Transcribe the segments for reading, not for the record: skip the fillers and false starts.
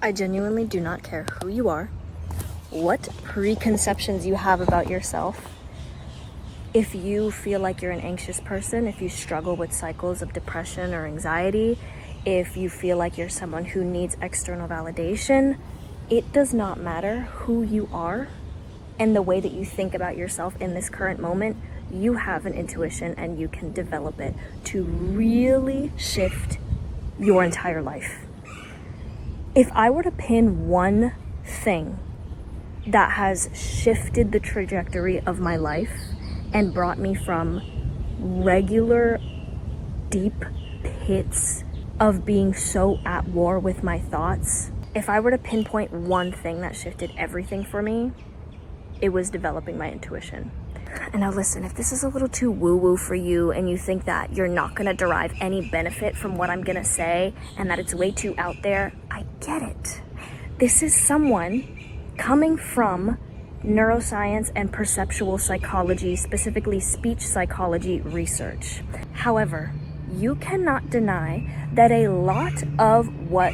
I genuinely do not care who you are, what preconceptions you have about yourself. If you feel like you're an anxious person, if you struggle with cycles of depression or anxiety, if you feel like you're someone who needs external validation, it does not matter who you are and the way that you think about yourself in this current moment. You have an intuition and you can develop it to really shift your entire life. If I were to pin one thing that has shifted the trajectory of my life and brought me from regular deep pits of being so at war with my thoughts, if I were to pinpoint one thing that shifted everything for me, it was developing my intuition. And now listen, if this is a little too woo-woo for you and you think that you're not gonna derive any benefit from what I'm gonna say and that it's way too out there, I get it. This is someone coming from neuroscience and perceptual psychology, specifically speech psychology research. However, you cannot deny that a lot of what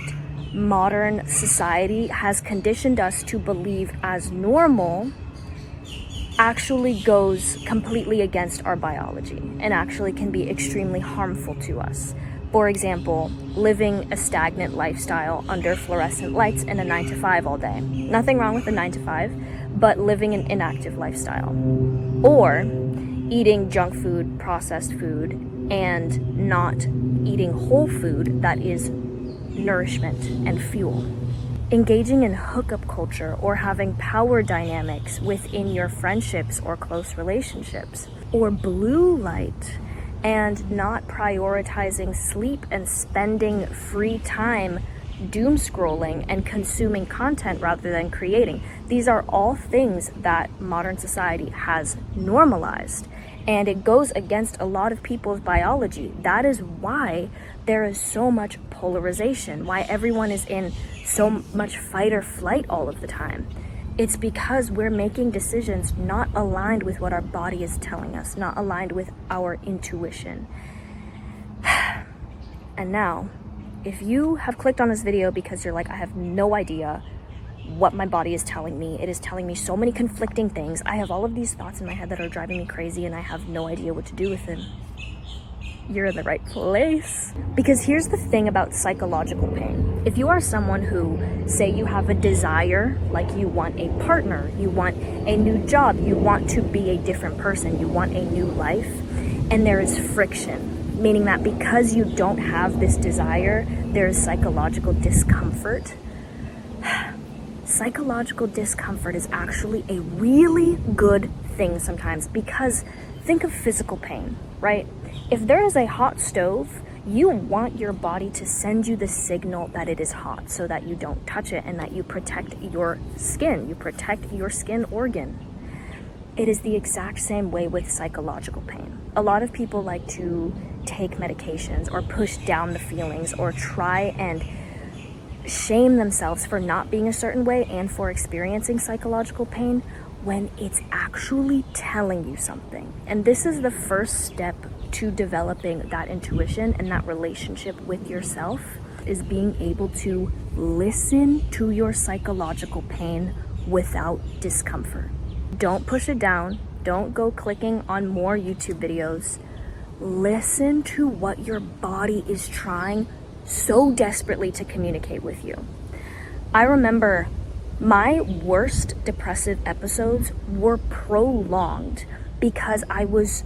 modern society has conditioned us to believe as normal actually goes completely against our biology and actually can be extremely harmful to us. For example, living a stagnant lifestyle under fluorescent lights in a 9-to-5 all day. Nothing wrong with a 9-to-5, but living an inactive lifestyle. Or eating junk food, processed food, and not eating whole food that is nourishment and fuel. Engaging in hookup culture or having power dynamics within your friendships or close relationships, or blue light and not prioritizing sleep and spending free time doom scrolling and consuming content rather than creating. These are all things that modern society has normalized, and it goes against a lot of people's biology. That is why there is so much polarization, why everyone is in so much fight or flight all of the time. It's because we're making decisions not aligned with what our body is telling us, not aligned with our intuition. And now, if you have clicked on this video because you're like, I have no idea what my body is telling me, it is telling me so many conflicting things, I have all of these thoughts in my head that are driving me crazy and I have no idea what to do with them, you're in the right place. Because here's the thing about psychological pain. If you are someone who, say you have a desire, like you want a partner, you want a new job, you want to be a different person, you want a new life, and there is friction, meaning that because you don't have this desire, there is psychological discomfort. Psychological discomfort is actually a really good thing sometimes, because think of physical pain, right? If there is a hot stove, you want your body to send you the signal that it is hot so that you don't touch it and that you protect your skin, you protect your skin organ. It is the exact same way with psychological pain. A lot of people like to take medications or push down the feelings or try and shame themselves for not being a certain way and for experiencing psychological pain when it's actually telling you something. And this is the first step to developing that intuition and that relationship with yourself, is being able to listen to your psychological pain without discomfort. Don't push it down. Don't go clicking on more YouTube videos. Listen to what your body is trying so desperately to communicate with you. I remember my worst depressive episodes were prolonged because I was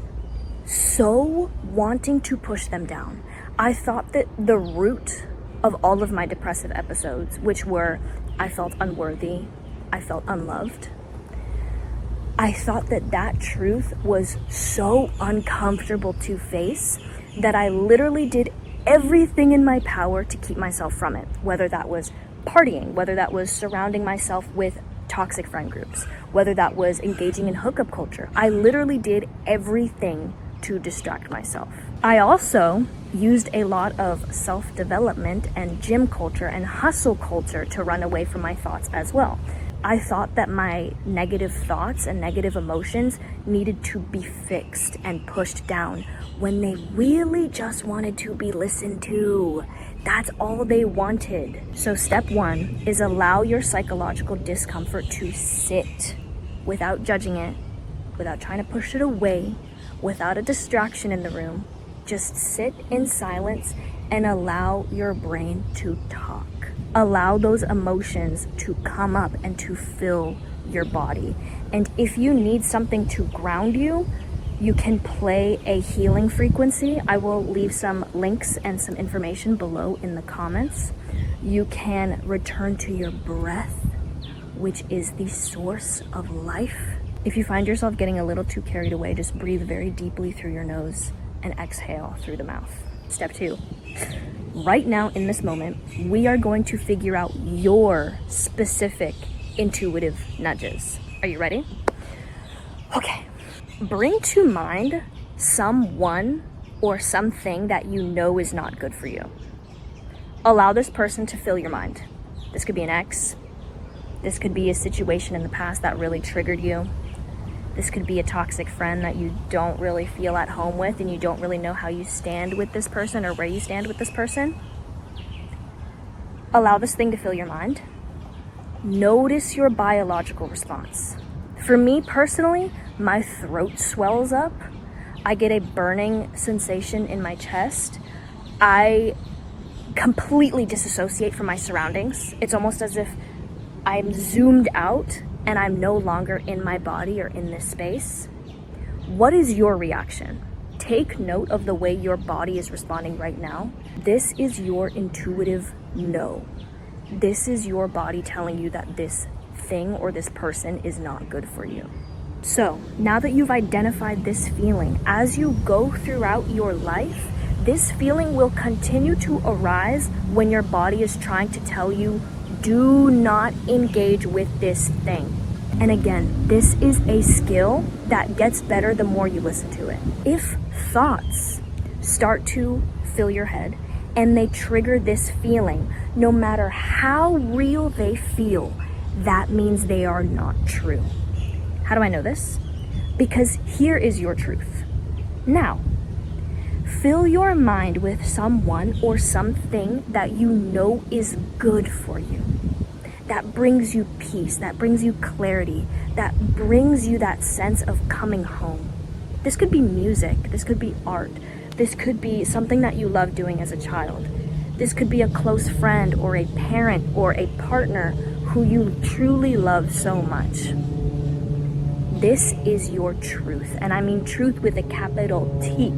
so wanting to push them down. I thought that the root of all of my depressive episodes, which were I felt unworthy, I felt unloved, I thought that that truth was so uncomfortable to face that I literally did everything in my power to keep myself from it, whether that was partying, whether that was surrounding myself with toxic friend groups, whether that was engaging in hookup culture. I literally did everything to distract myself. I also used a lot of self-development and gym culture and hustle culture to run away from my thoughts as well. I thought that my negative thoughts and negative emotions needed to be fixed and pushed down when they really just wanted to be listened to. That's all they wanted. So step 1 is allow your psychological discomfort to sit without judging it, without trying to push it away, without a distraction in the room. Just sit in silence and allow your brain to talk. Allow those emotions to come up and to fill your body. And if you need something to ground you, you can play a healing frequency. I will leave some links and some information below in the comments. You can return to your breath, which is the source of life. If you find yourself getting a little too carried away, just breathe very deeply through your nose and exhale through the mouth. Step 2. Right now, in this moment, we are going to figure out your specific intuitive nudges. Are you ready? Okay. Bring to mind someone or something that you know is not good for you. Allow this person to fill your mind. This could be an ex. This could be a situation in the past that really triggered you. This could be a toxic friend that you don't really feel at home with and you don't really know how you stand with this person or where you stand with this person. Allow this thing to fill your mind. Notice your biological response. For me personally, my throat swells up. I get a burning sensation in my chest. I completely disassociate from my surroundings. It's almost as if I'm zoomed out and I'm no longer in my body or in this space. What is your reaction? Take note of the way your body is responding right now. This is your intuitive no. This is your body telling you that this thing or this person is not good for you. So now that you've identified this feeling, as you go throughout your life, this feeling will continue to arise when your body is trying to tell you, do not engage with this thing. And again, this is a skill that gets better the more you listen to it. If thoughts start to fill your head and they trigger this feeling, no matter how real they feel, that means they are not true. How do I know this? Because here is your truth. Now, fill your mind with someone or something that you know is good for you, that brings you peace, that brings you clarity, that brings you that sense of coming home. This could be music, this could be art, this could be something that you love doing as a child. This could be a close friend or a parent or a partner who you truly love so much. This is your truth, and I mean truth with a capital T.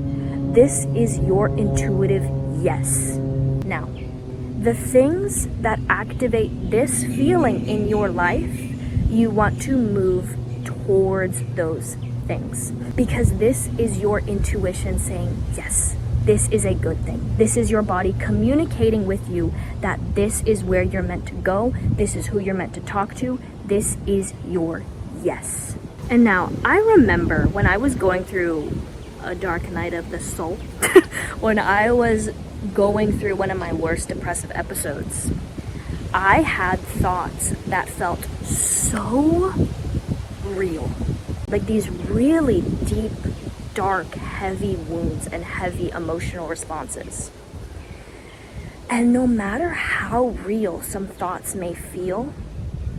This is your intuitive yes. Now, the things that activate this feeling in your life, you want to move towards those things, because this is your intuition saying, yes, this is a good thing. This is your body communicating with you that this is where you're meant to go. This is who you're meant to talk to. This is your yes. And now, I remember when I was going through a dark night of the soul, when I was going through one of my worst depressive episodes, I had thoughts that felt so real. Like these really deep, dark, heavy wounds and heavy emotional responses. And no matter how real some thoughts may feel,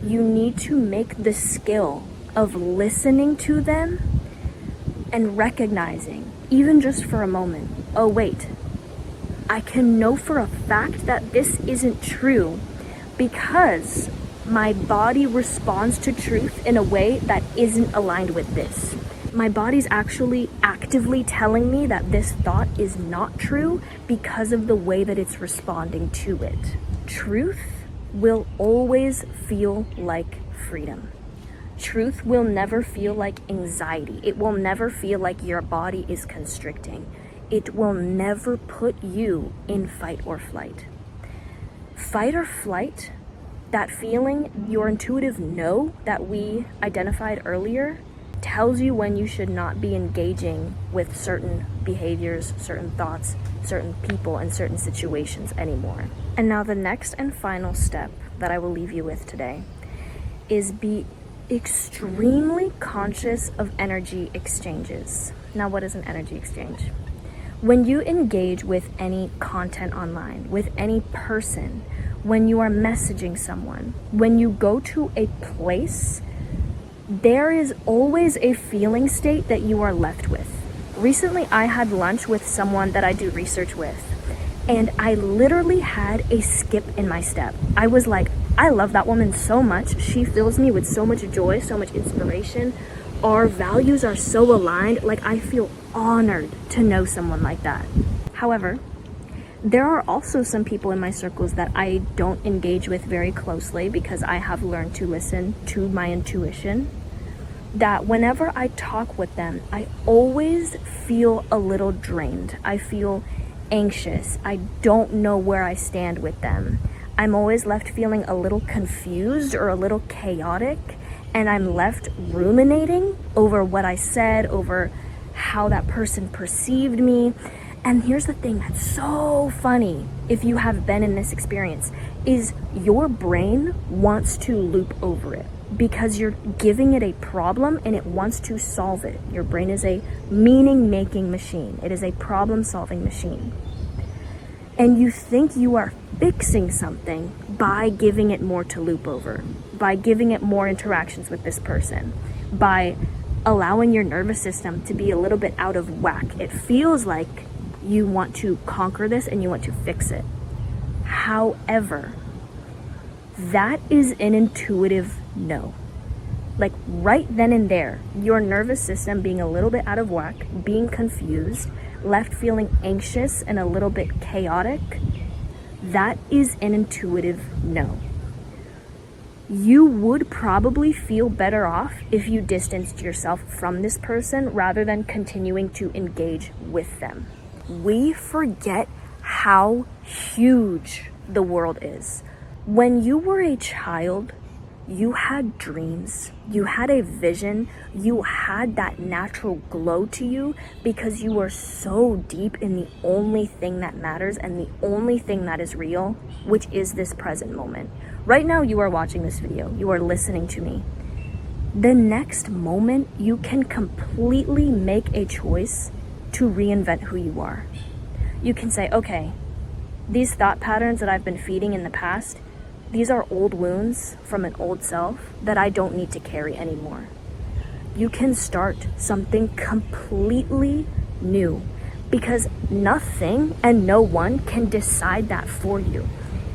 you need to make the skill of listening to them and recognizing, even just for a moment, oh wait, I can know for a fact that this isn't true because my body responds to truth in a way that isn't aligned with this. My body's actually actively telling me that this thought is not true because of the way that it's responding to it. Truth will always feel like freedom. Truth will never feel like anxiety. It will never feel like your body is constricting. It will never put you in fight or flight. Fight or flight, that feeling, your intuitive no that we identified earlier, tells you when you should not be engaging with certain behaviors, certain thoughts, certain people, and certain situations anymore. And now the next and final step that I will leave you with today is be extremely conscious of energy exchanges. Now, what is an energy exchange? When you engage with any content online, with any person, when you are messaging someone, when you go to a place, there is always a feeling state that you are left with. Recently, I had lunch with someone that I do research with, and I literally had a skip in my step. I was like, I love that woman so much. She fills me with so much joy, so much inspiration. Our values are so aligned. Like, I feel honored to know someone like that. However, there are also some people in my circles that I don't engage with very closely because I have learned to listen to my intuition, that whenever I talk with them, I always feel a little drained. I feel anxious. I don't know where I stand with them. I'm always left feeling a little confused or a little chaotic, and I'm left ruminating over what I said, over how that person perceived me. And here's the thing that's so funny, if you have been in this experience, is your brain wants to loop over it because you're giving it a problem and it wants to solve it. Your brain is a meaning-making machine. It is a problem-solving machine. And you think you are fixing something by giving it more to loop over, by giving it more interactions with this person, by allowing your nervous system to be a little bit out of whack. It feels like you want to conquer this and you want to fix it. However, that is an intuitive no. Like right then and there, your nervous system being a little bit out of whack, being confused, left feeling anxious and a little bit chaotic, that is an intuitive no. You would probably feel better off if you distanced yourself from this person rather than continuing to engage with them. We forget how huge the world is. When you were a child, you had dreams, you had a vision, you had that natural glow to you because you were so deep in the only thing that matters and the only thing that is real, which is this present moment. Right now, you are watching this video, you are listening to me. The next moment, you can completely make a choice to reinvent who you are. You can say, okay, these thought patterns that I've been feeding in the past, these are old wounds from an old self that I don't need to carry anymore. You can start something completely new because nothing and no one can decide that for you.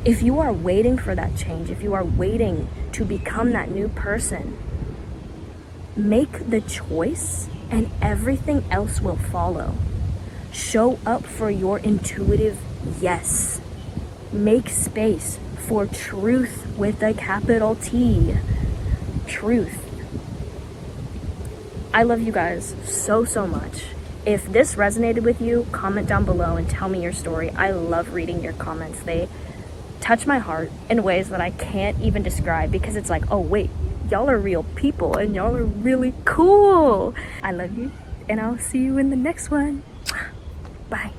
If you are waiting for that change, if you are waiting to become that new person, make the choice and everything else will follow. Show up for your intuitive yes. Make space for truth with a capital T. Truth. I love you guys so, so much. If this resonated with you, comment down below and tell me your story. I love reading your comments. They touch my heart in ways that I can't even describe because it's like, oh wait, y'all are real people and y'all are really cool. I love you and I'll see you in the next one. Bye.